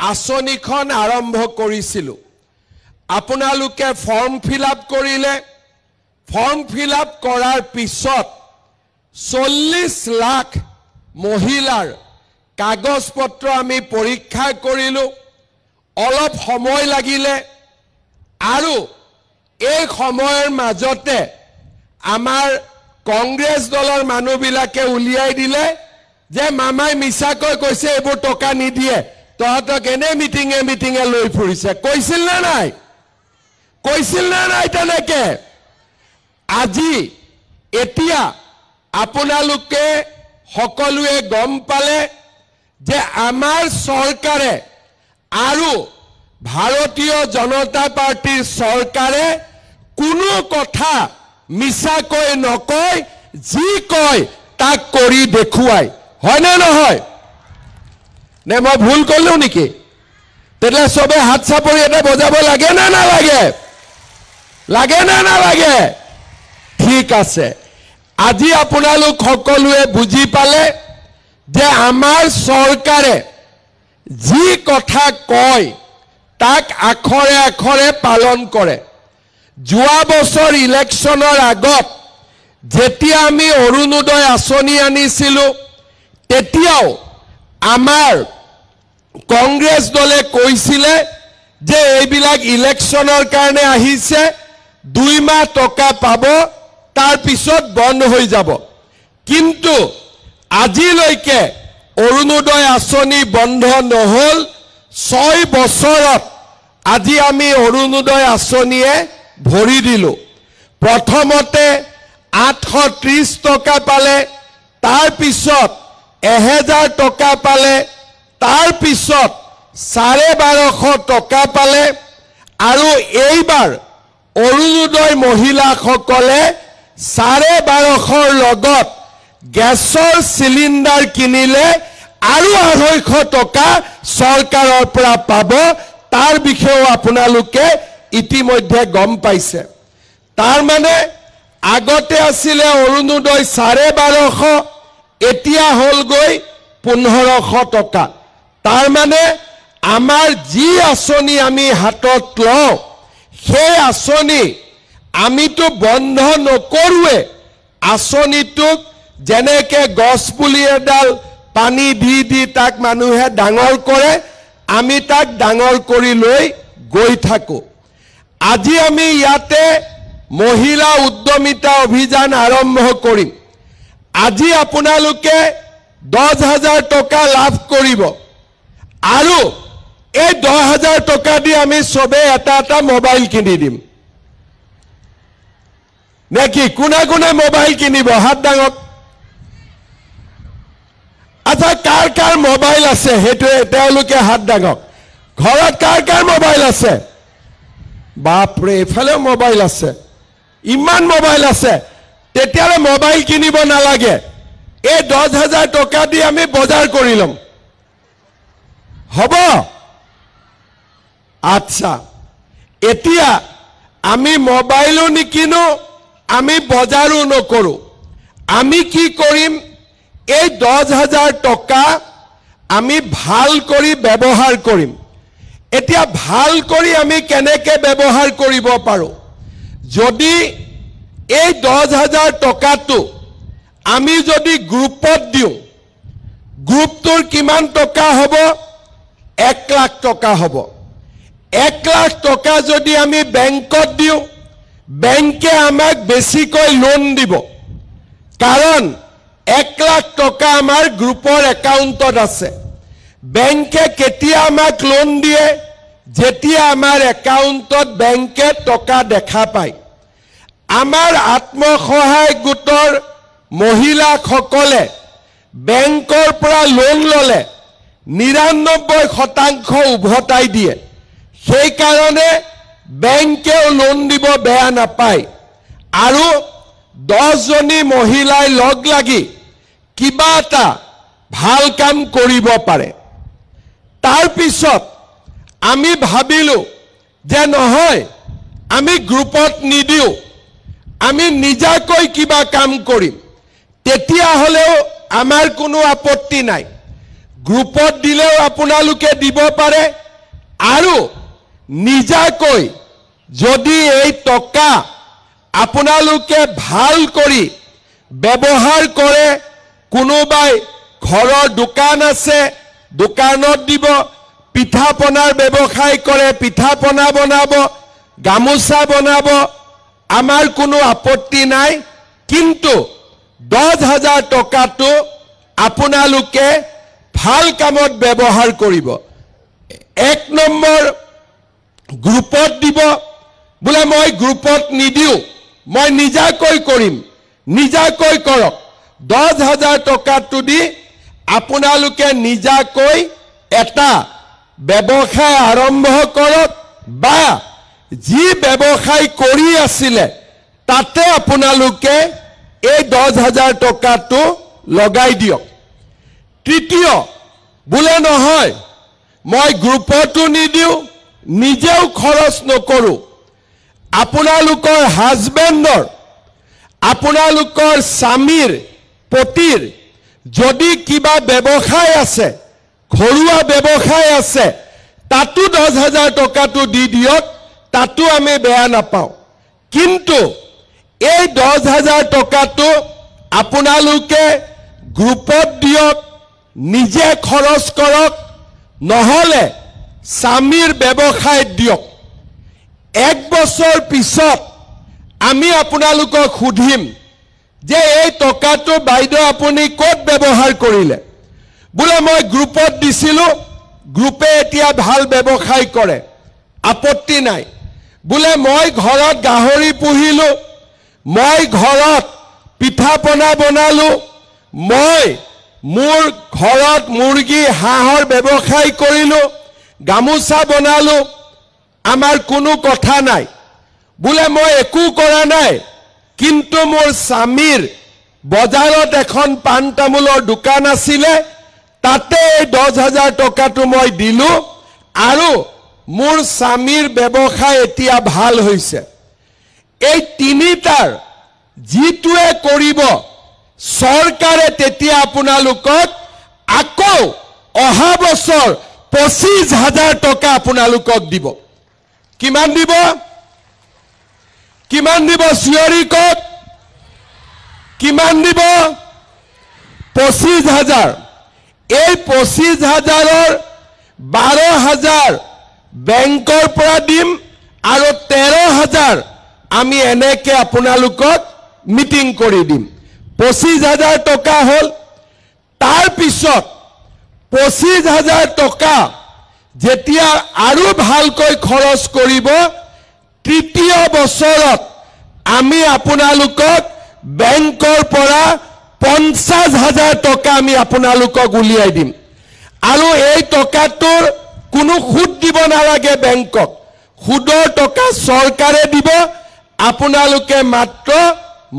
আঁচনিখন আৰম্ভ কৰিছিলোঁ আপোনালোকে ফৰ্ম ফিল আপ কৰিলে ফৰ্ম ফিল আপ কৰাৰ পিছত 40 লাখ মহিলাৰ কাগজ পত্ৰ আমি পৰীক্ষা কৰিলোঁ অলপ সময় লাগিলে আৰু এই সময়ৰ মাজতে আমাৰ কংগ্ৰেছ দলৰ মানুহবিলাকে উলিয়াই দিলে যে মামাই মিছাকৈ কৈছে এইবোৰ টকা নিদিয়ে তহঁতক এনে মিটিঙে লৈ ফুৰিছে কৈছিল না নাই তেনেকে আজি এতিয়া আপোনালোকে সকলোৱে গম পালে যে আমাৰ চৰকাৰে আৰু ভাৰতীয় জনতা পাৰ্টিৰ চৰকাৰে কোনো কথা মিছাকৈ নকয় যি কয় তাক কৰি দেখুৱায় হয় নে নহয় নে মই ভুল কলো নেকি তেলে সবে হাত চাপৰি এটা বজাব লাগে না নালাগে ঠিক আছে আজি আপোনালোক সকলোৱে বুজি পালে যে আমাৰ চৰকাৰে যি কথা কয় তাক আখৰে আখৰে পালন কৰে যোৱা বছৰ ইলেকশ্যনৰ আগত যেতিয়া আমি অৰুণোদয় আঁচনি আনিছিলোঁ তেতিয়াও আমাৰ কংগ্ৰেছ দলে কৈছিলে যে এইবিলাক ইলেকশ্যনৰ কাৰণে আহিছে 2 মাহ টকা পাব তাৰ পিছত বন্ধ হৈ যাব কিন্তু আজিলৈকে অৰুণোদয় আঁচনি বন্ধ নহল 6 বছৰত আজি আমি অৰুণোদয় আঁচনিয়ে ভৰি দিলোঁ প্ৰথমতে 830 টকা পালে তাৰ পিছত 1000 টকা পালে তাৰ পিছত 1250 টকা পালে আৰু এইবাৰ অৰুণোদয় মহিলাসকলে 1250 লগত গেছৰ সিলিন্ডাৰ কিনিলে আৰু 250 টকা চৰকাৰৰ পৰা পাব তাৰ বিষয়েও আপোনালোকে ইতিমধ্যে গম পাইছে তাৰ মানে আগতে আছিলে অৰুণোদয় 1250 এতিয়া হল গৈ 1500 টকা তাৰ মানে আমাৰ যি আঁচনি আমি হাতত লওঁ সেই আঁচনি আমিতো বন্ধ নকৰোৱে আঁচনিটোক যেনেকে গছ পুলি এডাল পানী দি তাক মানুহে ডাঙৰ কৰে আমি তাক ডাঙৰ কৰি লৈ গৈ থাকো আজি আমি ইয়াতে মহিলা উদ্যমিতা অভিযান আৰম্ভ কৰিম আজি আপোনালোকে 10,000 টকা লাভ কৰিব আৰু এই 10,000 টকা দি আমি সবে এটা মোবাইল কিনি দিম নেকি কোনে মোবাইল কিনিব হাত ডাঙক আচ্ছা কাৰ মোবাইল আছে হেতুৱে তেওঁলোকে হাত ডাঙক ঘৰত কাৰ মোবাইল আছে বাপৰে এফালে মোবাইল আছে ইমান মোবাইল আছে তেতিয়ালে মোবাইল কিনিব নালাগে এই 10,000 টকা দি আমি বজাৰ কৰি লম হ'ব আচ্ছা এতিয়া আমি মোবাইলও নিকিনো আমি বজাৰো নকৰো আমি কি কৰিম এই 10,000 টকা আমি ভাল কৰি ব্যৱহাৰ কৰিম এতিয়া ভাল কৰি আমি কেনেকৈ ব্যৱহাৰ কৰিব পাৰো যদি এই 10,000 টকাটো আমি যদি গ্ৰুপত দিওঁ গ্ৰুপটোৰ কিমান টকা হ'ব 1 লাখ টকা হ'ব 1 লাখ টকা যদি আমি বেংকত দিওঁ বেংকে আমাক বেছিকৈ লোন দিব কাৰণ 1 লাখ টকা আমাৰ গ্ৰুপৰ একাউণ্টত আছে বেংকে কেতিয়া আমাক লোন দিয়ে যেতিয়া আমাৰ একাউণ্টত বেংকে টকা দেখা পায় আমাৰ আত্মসহায়ক গোটৰ মহিলাসকলে বেংকৰ পৰা লোন ললে 99% উভতাই দিয়ে সেই কাৰণে বেংকেও লোন দিব বেয়া নাপায় আৰু 10 জনী মহিলাই লগ লাগি কিবা এটা ভাল কাম কৰিব পাৰে তাৰ পিছত আমি ভাবিলো যে নহয় আমি গ্ৰুপত নিদিও আমি নিজাকৈ কিবা কাম কৰিম তেতিয়া হলেও আমাৰ কোনো আপত্তি নাই গ্ৰুপত দিলেও আপোনালোকে দিব পাৰে আৰু নিজাকৈ যদি এই টকা আপোনালোকে ভাল কৰি ব্যৱহাৰ কৰে কোনোবাই ঘৰৰ দোকান আছে দোকানত দিব পিঠা পনাৰ ব্যৱসায় কৰে পিঠা পনা বনাব গামোচা বনাব আমাৰ কোনো আপত্তি নাই কিন্তু 10,000 টকাটো আপোনালোকে ভাল কামত ব্যৱহাৰ কৰিব এক নম্বৰ গ্ৰুপত দিব বোলে মই গ্ৰুপত নিদিও মই নিজাকৈ কৰিম নিজাকৈ কৰক 10,000 টকাটো দি আপোনালোকে নিজাকৈ এটা ব্যৱসায় আৰম্ভ কৰক বা যি ব্যৱসায় কৰি আছিলে তাতে আপোনালোকে এই 10,000 টকাটো লগাই দিয়ক তৃতীয় বোলে নহয় মই গ্ৰুপতো নিদিও নিজেও খৰচ নকৰো আপোনালোকৰ হাজবেণ্ডৰ আপোনালোকৰ স্বামীৰ পতিৰ যদি কিবা ব্যৱসায় আছে ঘৰুৱা ব্যৱসায় আছে তাতো 10,000 টকাটো দি দিয়ক তাতো আমি বেয়া নাপাওঁ কিন্তু এই 10,000 টকাটো আপোনালোকে গ্ৰুপত দিয়ক নিজে খৰচ কৰক নহলে স্বামীৰ ব্যৱসায়ত দিয়ক এক বছৰ পিছত আমি আপোনালোকক সুধিম যে এই টকাটো বাইদেউ আপুনি ক'ত ব্যৱহাৰ কৰিলে বোলে মই গ্ৰুপত দিছিলো গ্ৰুপে এতিয়া ভাল ব্যৱসায় কৰে আপত্তি নাই বোলে মই ঘৰত গাহৰি পুহিলো মই ঘৰত পিঠা পনা বনালো মই মোৰ ঘৰত মুৰ্গী হাঁহৰ ব্যৱসায় কৰিলো গামোচা বনালো আমাৰ কোনো কথা নাই বোলে মই একো কৰা নাই কিন্তু মোৰ স্বামীৰ বজাৰত এখন পান তামোলৰ দোকান আছিলে তাতে 10,000 টকাটো মই দিলো আৰু মোৰ স্বামীৰ ব্যৱসায় এতিয়া ভাল হৈছে এই তিনিটাৰ যিটোৱে কৰিব চৰকাৰে তেতিয়া আপোনালোকক আকৌ অহা বছৰ 25,000 টকা আপোনালোকক দিব কিমান দিব চিঞৰি কওক কিমান দিব 25,000 এই 25,000ৰ 12,000 বেংকৰ পৰা দিম আৰু 13,000 আমি এনেকে আপোনালোকক মিটিং কৰি দিম 25,000 টকা হল তাৰ পিছত 25,000 টকা যেতিয়া আৰু ভালকৈ খৰচ কৰিব তৃতীয় বছৰত আমি আপোনালোকক বেংকৰ পৰা 50,000 টকা আমি আপোনালোকক উলিয়াই দিম আৰু এই টকাটোৰ কোনো সুদ দিব নালাগে বেংকক সুদৰ টকা চৰকাৰে দিব আপোনালোকে মাত্ৰ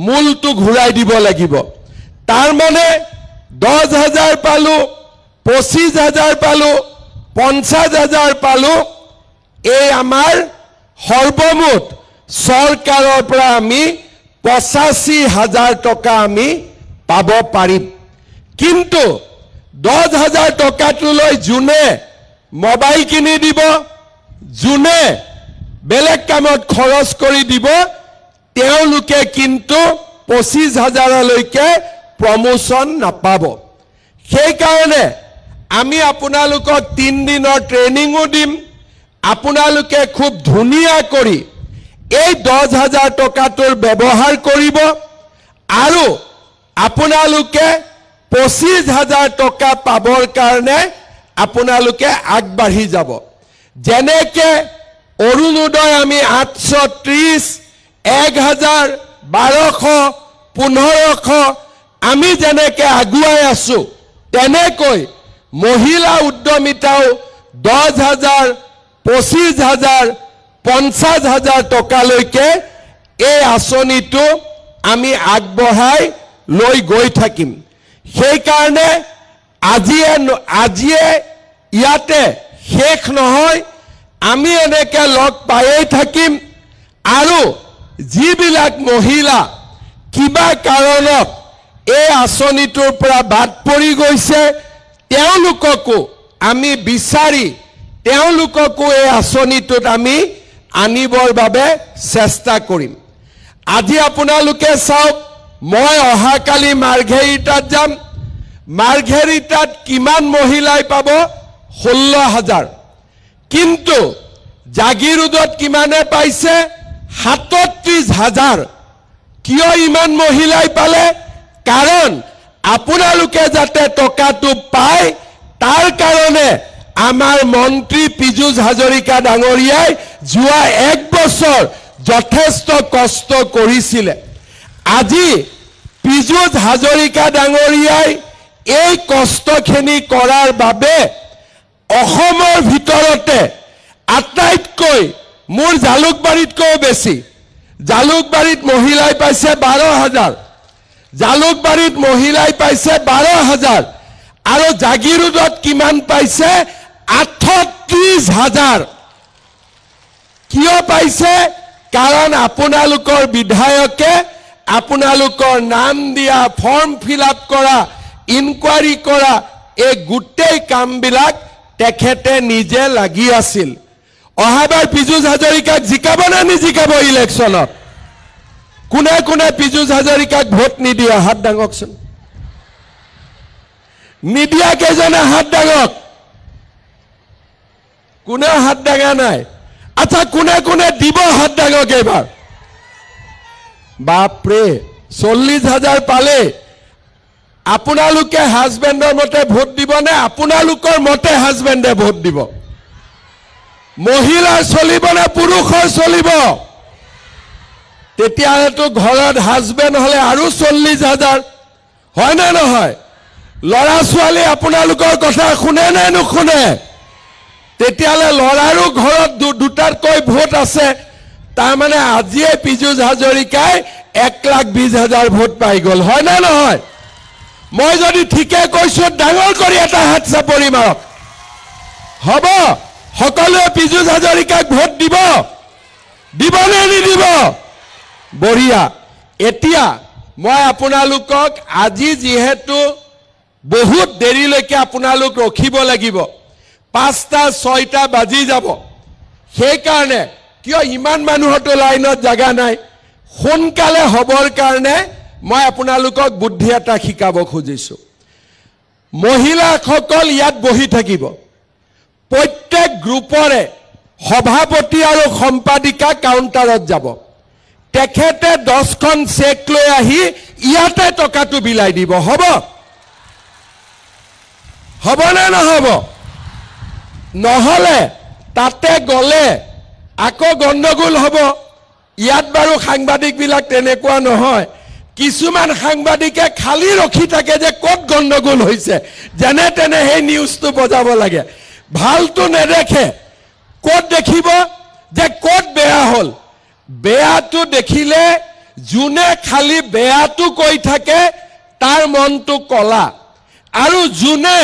মূলটো ঘূৰাই দিব লাগিব তাৰ মানে 10,000 পালো 25,000 পালো 50,000 পালো এই আমাৰ সৰ্বমুঠ চৰকাৰৰ পৰা আমি 85,000 টকা আমি পাব পাৰিম কিন্তু 10,000 টকাটোলৈ যোনে মোবাইল কিনি দিব যোনে বেলেগ কামত খৰচ কৰি দিব তেওঁলোকে কিন্তু 25,000 লৈকে প্ৰমোশন নাপাব সেই কাৰণে আমি আপোনালোকক 3 দিনৰ ট্ৰেনিংও দিম আপোনালোকে খুব ধুনীয়া কৰি এই 10,000 টকাটোৰ ব্যৱহাৰ কৰিব আৰু আপোনালোকে 25,000 টকা পাবৰ কাৰণে আপোনালোকে আগবাঢ়ি যাব যেনেকে অৰুণোদয় আমি 830 1,000 1200 1500 আমি যেনেকে আগুৱাই আছো তেনেকৈ মহিলা উদ্যমিতাও 10,000 25,000 50,000 টকালৈকে এই আঁচনিটো আমি আগবঢ়াই লৈ গৈ থাকিম সেই কাৰণে আজিয়ে ইয়াতে শেষ নহয় আমি এনেকে লগ পায়েই থাকিম আৰু যিবিলাক মহিলা কিবা কাৰণত এই আঁচনিটোৰ পৰা বাদ পৰি গৈছে তেওঁলোককো আমি বিচাৰি তেওঁলোককো এই আঁচনিটোত আমি আনিবৰ বাবে চেষ্টা কৰিম আজি আপোনালোকে চাওক মই অহাকালি মাৰ্ঘেৰিটাত যাম মাৰ্ঘেৰিটাত কিমান মহিলাই পাব 16,000 কিন্তু জাগিৰোডত কিমানে পাইছে 37,000 কিয় ইমান মহিলাই পালে কাৰণ আপোনালোকে যাতে টকাটো পায় তাৰ কাৰণে আমাৰ মন্ত্ৰী পীযুষ হাজৰিকা ডাঙৰীয়াই যোৱা 1 বছৰ যথেষ্ট কষ্ট কৰিছিল আজি পীযুষ হাজৰিকা ডাঙৰীয়াই এই কষ্টখিনি কৰাৰ বাবে অসমৰ ভিতৰতে আটাইতকৈ মোৰ জালুকবাৰীতকৈ বেছি জালুকবাৰীত মহিলাই পাইছে 12,000 জালুকবাৰীত মহিলাই পাইছে 12,000 আৰু জাগিৰোডত কিমান পাইছে 38,000 কিয় পাইছে কাৰণ আপোনালোকৰ বিধায়কে আপোনালোকৰ নাম দিয়া ফৰ্ম ফিল আপ কৰা ইনকুৱাৰী কৰা এই গোটেই কামবিলাক তেখেতে নিজে লাগি আছিল অহাবাৰ পীযুষ হাজৰিকাক জিকাব না নিজিকাব ইলেকশ্যনত কোনে কোনে পীযুষ হাজৰিকাক ভোট নিদিয়া হাত দাঙকচোন নিদিয়া কেজনে হাত দাঙক কোনে হাত দাঙা নাই আচ্ছা কোনে কোনে দিব হাত দাঙক এবাৰ বাপৰে 40,000 পালে আপোনালোকে হাজবেণ্ডৰ মতে ভোট দিব নে আপোনালোকৰ মতে হাজবেণ্ডে ভোট দিব মহিলাৰ চলিব নে পুৰুষৰ চলিব তেতিয়াহলেতো ঘৰত হাজবেণ্ড হলে আৰু 40,000 হয় না নহয় লৰা ছোৱালী আপোনালোকৰ কথা শুনে নে নুশুনে তেতিয়ালে লৰাৰো ঘৰত দুটাকৈ ভোট আছে তাৰ মানে আজিয়ে পীযুষ হাজৰিকাই 1,20,000 ভোট পাই গল হয় না নহয় মই যদি ঠিকে কৈছো ডাঙৰ কৰি এটা হাত চাপৰি মাৰক হ'ব সকলোৱে পীযুষ হাজৰিকাক ভোট দিব দিবনে নিদিব বঢ়িয়া এতিয়া মই আপোনালোকক আজি যেহেতু বহুত দেৰিলৈকে আপোনালোক ৰখিব লাগিব 5টা 6টা বাজি যাব সেই কাৰণে কিয় ইমান মানুহটো লাইনত জাগা নাই সোনকালে হবৰ কাৰণে মই আপোনালোকক বুদ্ধি এটা শিকাব খুজিছো মহিলাসকল ইয়াত বহি থাকিব প্ৰত্যেক গ্ৰুপৰে সভাপতি আৰু সম্পাদিকা কাউণ্টাৰত যাব তেখেতে 10খন চেক লৈ আহি ইয়াতে টকাটো বিলাই দিব হ'ব নে নহব নহলে তাতে গলে আকৌ গণ্ডগোল হ'ব ইয়াত বাৰু সাংবাদিক বিলাক তেনেকুৱা নহয় কিছুমান সাংবাদিকে খালি ৰখি থাকে যে ক'ত গণ্ডগোল হৈছে যেনে তেনে সেই নিউজটো বজাব লাগে ভালটো নেদেখে ক'ত দেখিব যে ক'ত বেয়া হ'ল বেয়াটো দেখিলে যোনে খালি বেয়াটো কৈ থাকে তাৰ মনটো কলা আৰু যোনে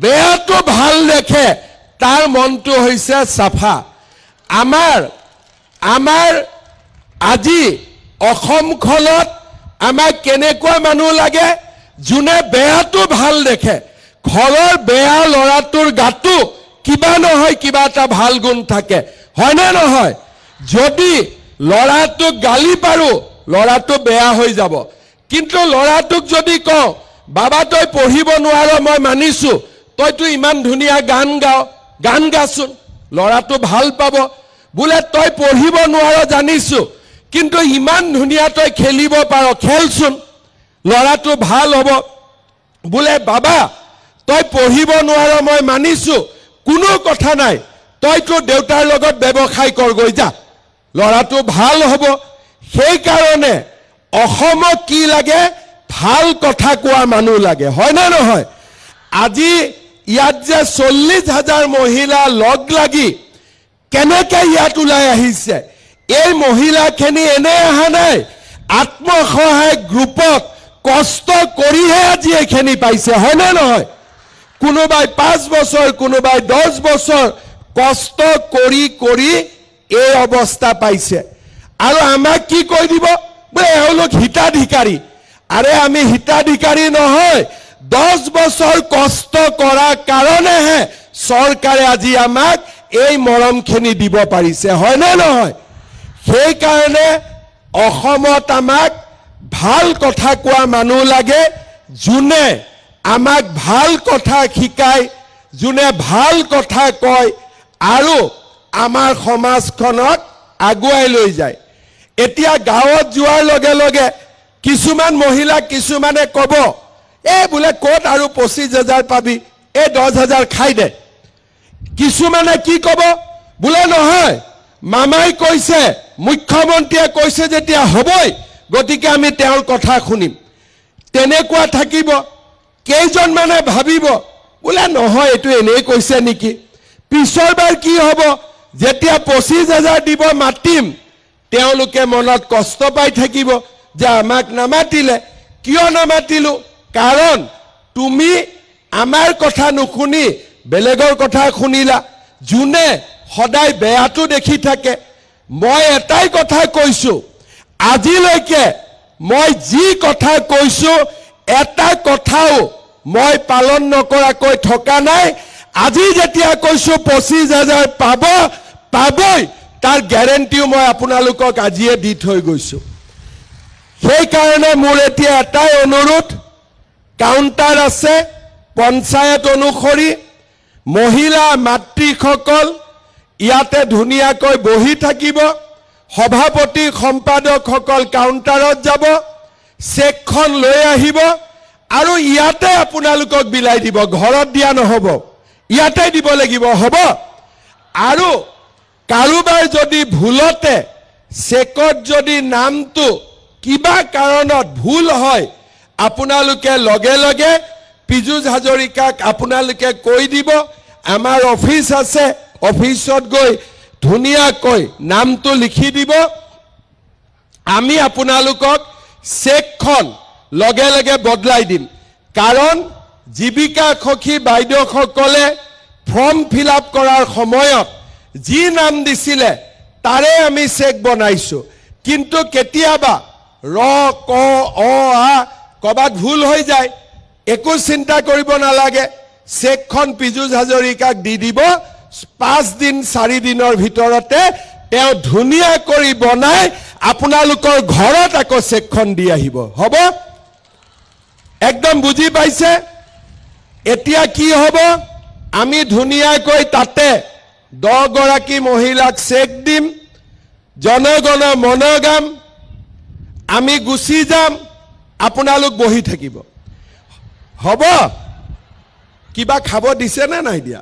বেয়াটো ভাল দেখে তাৰ মনটো হৈছে সাফা আমাৰ আজি অসমখনত আমাক কেনেকুৱা মানুহ লাগে যোনে বেয়াটো ভাল দেখে ঘৰৰ বেয়া লৰাটোৰ গাটো কিবা নহয় কিবা এটা ভাল গুণ থাকে হয় না নহয় যদি লৰাটোক গালি পাৰো লৰাটো বেয়া হৈ যাব কিন্তু লৰাটোক যদি কওঁ বাবা তই পঢ়িব নোৱাৰ মই মানিছো তইতো ইমান ধুনীয়া গান গাচোন লৰাটো ভাল পাব বোলে তই পঢ়িব নোৱাৰ জানিছো কিন্তু ইমান ধুনীয়া তই খেলিব পাৰ খেলচোন লৰাটো ভাল হ'ব বোলে বাবা তই পঢ়িব নোৱাৰ মই মানিছো কোনো কথা নাই তইতো দেউতাৰ লগত ব্যৱসায় কৰ গৈ যা লৰাটো ভাল হ'ব সেই কাৰণে অসমক কি লাগে ভাল কথা কোৱা মানুহ লাগে হয় না নহয় আজি ইয়াত যে 40,000 মহিলা লগ লাগি কেনেকৈ ইয়াত ওলাই আহিছে এই মহিলাখিনি এনে অহা নাই আত্মসহায়ক গ্ৰুপত কষ্ট কৰিহে আজি এইখিনি পাইছে হয় না নহয় কোনোবাই 5 বছৰ কোনোবাই 10 বছৰ কষ্ট কৰি এই অৱস্থা পাইছে আৰু আমাক কি কৈ দিব বোলে এওঁলোক হিতাধিকাৰী আৰে আমি হিতাধিকাৰী নহয় 10 বছৰ কষ্ট কৰাৰ কাৰণেহে চৰকাৰে আজি আমাক এই মৰমখিনি দিব পাৰিছে, হয় নে নহয়? সেই কাৰণে অসমত আমাক ভাল কথা কোৱা মানুহ লাগে, যোনে আমাক ভাল কথা শিকায়, যোনে ভাল কথা কয় আৰু আমাৰ সমাজখনক আগুৱাই লৈ যায়। এতিয়া গাঁৱত যোৱাৰ লগে লগে কিছুমান মহিলা কিছুমানে ক'ব, এই বোলে ক'ত আৰু 25,000 পাবি, এই 10,000 খাই দে। কিছুমানে কি ক'ব, বোলে নহয় মামাই কৈছে, মুখ্যমন্ত্ৰীয়ে কৈছে যেতিয়া হ'বই, গতিকে আমি তেওঁৰ কথা শুনিম। তেনেকুৱা থাকিব। কেইজনমানে ভাবিব বোলে নহয় এইটো এনেই কৈছে নেকি। পিছৰবাৰ কি হ'ব, যেতিয়া 25,000 দিব মাতিম, তেওঁলোকে মনত কষ্ট পাই থাকিব যে আমাক নামাতিলে। কিয় নামাতিলো? কাৰণ তুমি আমাৰ কথা নুশুনি বেলেগৰ কথা শুনিলা। যোনে সদায় বেয়াটো দেখি থাকে। মই এটাই কথা কৈছো, আজিলৈকে মই যি কথা কৈছো এটা কথাও মই পালন নকৰাকৈ থকা নাই। আজি যেতিয়া কৈছো 25,000 পাবই, তাৰ গ্যাৰেণ্টিও মই আপোনালোকক আজিয়ে দি থৈ গৈছো। সেই কাৰণে মোৰ এতিয়া এটাই অনুৰোধ, কাউণ্টাৰ আছে পঞ্চায়ত অনুসৰি, মহিলা মাতৃসকল ইয়াতে ধুনীয়াকৈ বহি থাকিব, সভাপতি সম্পাদকসকল কাউণ্টাৰত যাব, চেকখন লৈ আহিব আৰু ইয়াতে আপোনালোকক বিলাই দিব, ঘৰত দিয়া নহ'ব, ইয়াতে দিব লাগিব, হ'ব? আৰু কাৰোবাৰ যদি ভুলতে চেকত যদি নামটো কিবা কাৰণত ভুল হয়, আপোনালোকে লগে লগে পীযুষ হাজৰিকাক আপোনালোকে কৈ দিব। আমাৰ অফিচ আছে, অফিচত গৈ ধুনীয়াকৈ নামটো লিখি দিব। আমি আপোনালোকক চেকখন লগে লগে বদলাই দিম। কাৰণ জীৱিকা সখী বাইদেউসকলে ফৰ্ম ফিল আপ কৰাৰ সময়ত যি নাম দিছিলে তাৰে আমি চেক বনাইছো। কিন্তু কেতিয়াবা ৰ ক অ আ কবাত ভুল হৈ যায়, একো চিন্তা কৰিব নালাগে। চেকখন পীযুষ হাজৰিকাক দি দিব, 5 দিন 4 দিনৰ ভিতৰতে তেওঁ ধুনীয়া কৰি বনাই আপোনালোকৰ ঘৰত আকৌ চেকখন দি আহিব, হ'ব? একদম বুজি পাইছে? এতিয়া কি হ'ব, আমি ধুনীয়াকৈ তাতে 10 গৰাকী মহিলাক চেক দিম, জনগণ মন গাম, আমি গুচি যাম, আপোনালোক বহি থাকিব, হ'ব? কিবা খাব দিছে নে নাই দিয়া?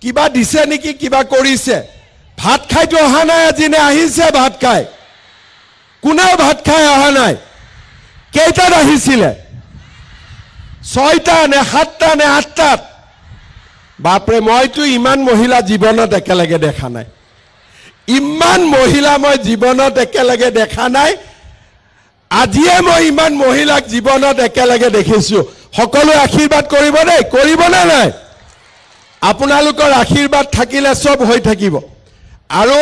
কিবা দিছে নেকি? কিবা কৰিছে? ভাত খাইতো অহা নাই আজি, নে আহিছে ভাত খাই? কোনেও ভাত খাই অহা নাই। কেইটাত আহিছিলে? 6টা নে 7টা নে 8টাত? বাপৰে, মইতো ইমান মহিলা জীৱনত একেলগে দেখা নাই। ইমান মহিলা মই জীৱনত একেলগে দেখা নাই। আজিয়ে মই ইমান মহিলাক জীৱনত একেলগে দেখিছো। সকলোৱে আশীৰ্বাদ কৰিব দেই, কৰিব নে নাই? আপোনালোকৰ আশীৰ্বাদ থাকিলে সব হৈ থাকিব। আৰু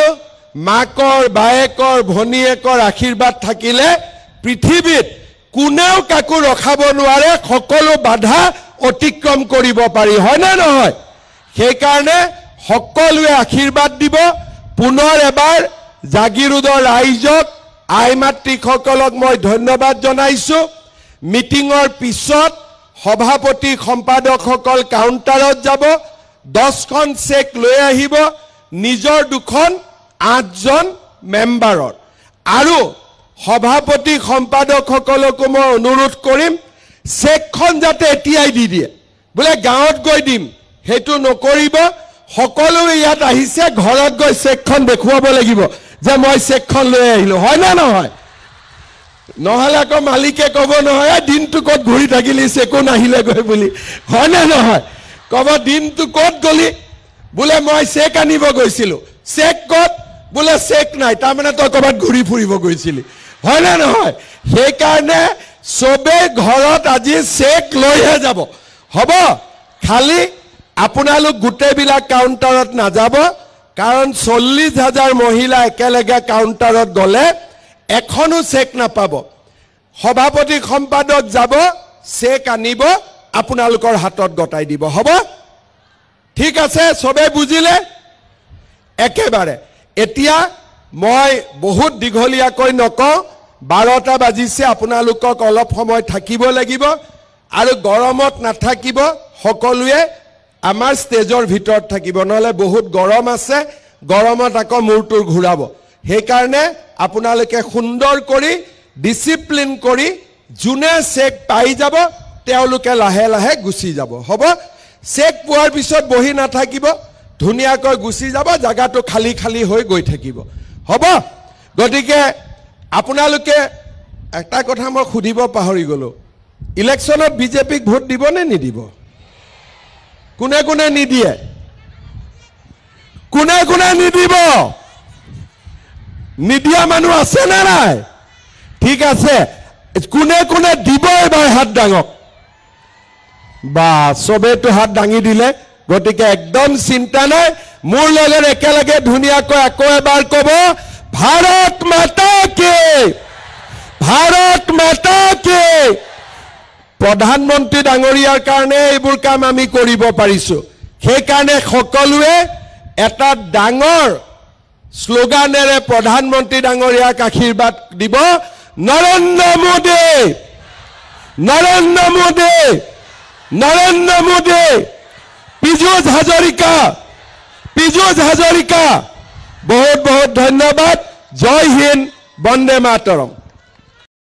মাকৰ, বায়েকৰ, ভনীয়েকৰ আশীৰ্বাদ থাকিলে পৃথিৱীত কোনেও কাকো ৰখাব নোৱাৰে, সকলো বাধা অতিক্ৰম কৰিব পাৰি, হয় নে নহয়? সেইকাৰণে সকলোৱে আশীৰ্বাদ দিব। পুনৰ এবাৰ জাগিৰোডৰ ৰাইজক, আই মাতৃসকলক মই ধন্যবাদ জনাইছো। মিটিঙৰ পিছত সভাপতি সম্পাদকসকল কাউণ্টাৰত যাব, 10খন চেক লৈ আহিব, নিজৰ 2খন 8জন মেম্বাৰৰ। আৰু সভাপতি সম্পাদকসকলকো মই অনুৰোধ কৰিম, চেকখন যাতে এতিয়াই দি দিয়ে, বোলে গাঁৱত গৈ দিম, সেইটো নকৰিব। সকলোৱে ইয়াত আহিছে, ঘৰত গৈ চেকখন দেখুৱাব লাগিব যে মই চেকখন লৈ আহিলো, হয় না নহয়? নহ'লে আকৌ মালিকে ক'ব নহয়, দিনটো ক'ত ঘূৰি থাকিলি, চেকো নাহিলে গৈ বুলি, হয় না নহয়? ক'ব দিনটো ক'ত গলি, বোলে মই চেক আনিব গৈছিলো, চেক ক'ত, বোলে চেক নাই, তাৰমানে তই ক'ৰবাত ঘূৰি ফুৰিব গৈছিলি, হয় না নহয়? সেইকাৰণে চবেই ঘৰত আজি চেক লৈহে যাব, হ'ব? খালি আপোনালোক গোটেইবিলাক কাউণ্টাৰত নাযাব, কাৰণ 40,000 মহিলা একেলগে কাউণ্টাৰত গ'লে এখনো চেক নাপাব। সভাপতি সম্পাদক যাব, চেক আনিব আপোনালোকৰ হাতত গটাই দিব হ'ব ঠিক আছে সবে বুজিলে একেবাৰে এতিয়া মই বহুত দীঘলীয়াকৈ নকওঁ 12টা বাজিছে আপোনালোকক অলপ সময় থাকিব লাগিব আৰু গৰমত নাথাকিব সকলোৱে আমাৰ ষ্টেজৰ ভিতৰত থাকিব নহলে বহুত গৰম আছে গৰমত আকৌ মূৰটোৰ ঘূৰাব সেই কাৰণে আপোনালোকে সুন্দৰ কৰি ডিসিপ্লিন কৰি জুনে চেক পাই যাব তেওঁলোকে লাহে লাহে গুছি যাব হ'ব চেক পোৱাৰ পিছত বহি নাথাকিব ধুনিয়াকৈ গুছি যাব জায়গাটো খালি খালি হৈ গৈ থাকিব হ'ব গতিকে আপোনালোকে একটা কথা মই খুদিব পাহৰি গলো ইলেকশনত বিজেপিক ভোট দিব নে নিদিব কোনে কোনে নিদিয়ে কোনে কোনে নিদিব নিদিয়া মানুহ আছে না নাই ঠিক আছে কোনে কোনে দিব এবাৰ হাত ডাঙক বা সবেটো হাত ডাঙি দিলে গতিকে একদম চিন্তা নাই মোৰ লগত একেলগে ধুনিয়াকৈ আকৌ এবাৰ কব ভাৰত মাতা কি প্ৰধানমন্ত্ৰী ডাঙৰীয়াৰ কাৰণে এইবোৰ কাম আমি কৰিব পাৰিছো সেই কাৰণে সকলোৱে এটা ডাঙৰ স্লোগানেৰে প্ৰধানমন্ত্ৰী ডাঙৰীয়াক আশীৰ্বাদ দিব নৰেন্দ্ৰ মোদী পীযুষ হাজৰিকা বহুত বহুত ধন্যবাদ জয় হিন্দ বন্দে মাতৰম